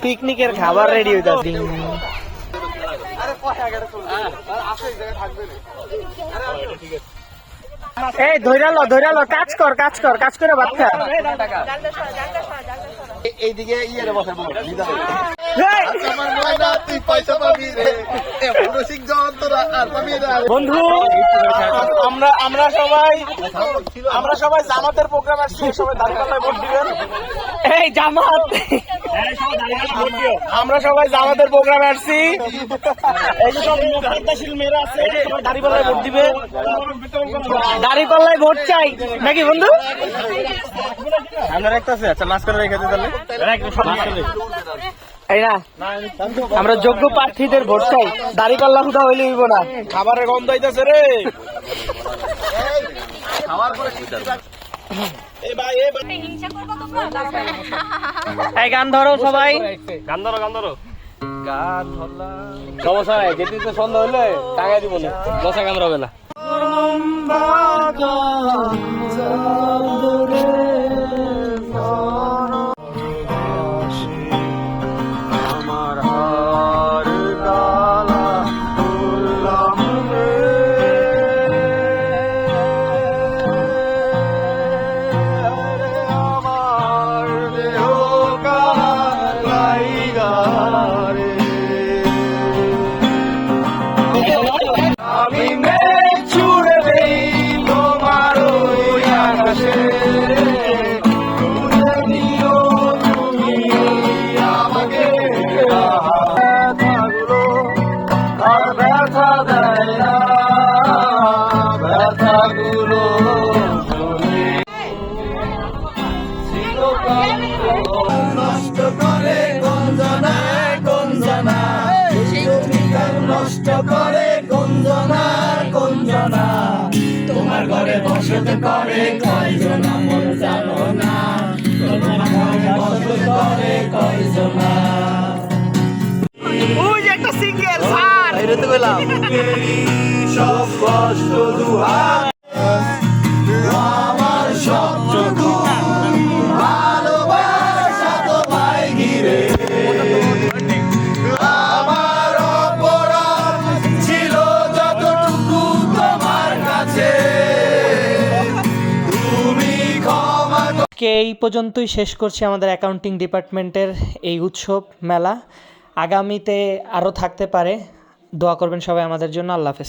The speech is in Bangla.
পিকনিকের খাবার রেডি হইতাছে। এই ধৈরালো কাজ করে বাচ্চা এইদিকে ইয়ে বসাবো বন্ধু, আমরা সবাই জামাতের প্রোগ্রাম আসছি, সবাই দাঁড়িপাল্লায় ভোট দিবেন। এই জামাত, আমরা সবাই জামাতের প্রোগ্রামে আসছি। এই যে সব দায়িত্বশীল মেয়েরা আছে, সবাই দাঁড়িপাল্লায় ভোট দিবে। দাঁড়িপাল্লায় ভোট চাই নাকি বন্ধু? আমরা যোগ্য প্রার্থীদের ভোট চাই, দাঁড়িপাল্লা হুদা হইলে হইব না। খাবারের গন্ধ হইতেছে রে। এই গান ধরো সবাই, গান ধরো গান ধরলাম। সমস্যা নাই, যেদিন তো সন্ধ্যা হইলে টাঙাই দিব না, বসা গান হবে না। নষ্ট করে গঞ্জনা নষ্ট করে গঞ্জনা তোমার ঘরে বসত করে কয়জনা মন জানো না, তোমার ঘরে বসত করে কয়জনা। ওই যে একটা সিঙ্গেল স্যার বাইরে তো গেলাম সব কষ্ট দুহা আমার সবটুকু ভালোবাসা তোমায় ঘিরে, আমার অপরাধ ছিল যতটুকু তোমার কাছে তুমি ক্ষমা। এই পর্যন্তই শেষ করছি আমাদের অ্যাকাউন্টিং ডিপার্টমেন্টের এই উৎসব মেলা। আগামীতে আরও থাকতে পারে, দোয়া করবেন সবাই আমাদের জন্য। আল্লাহ হাফেজ।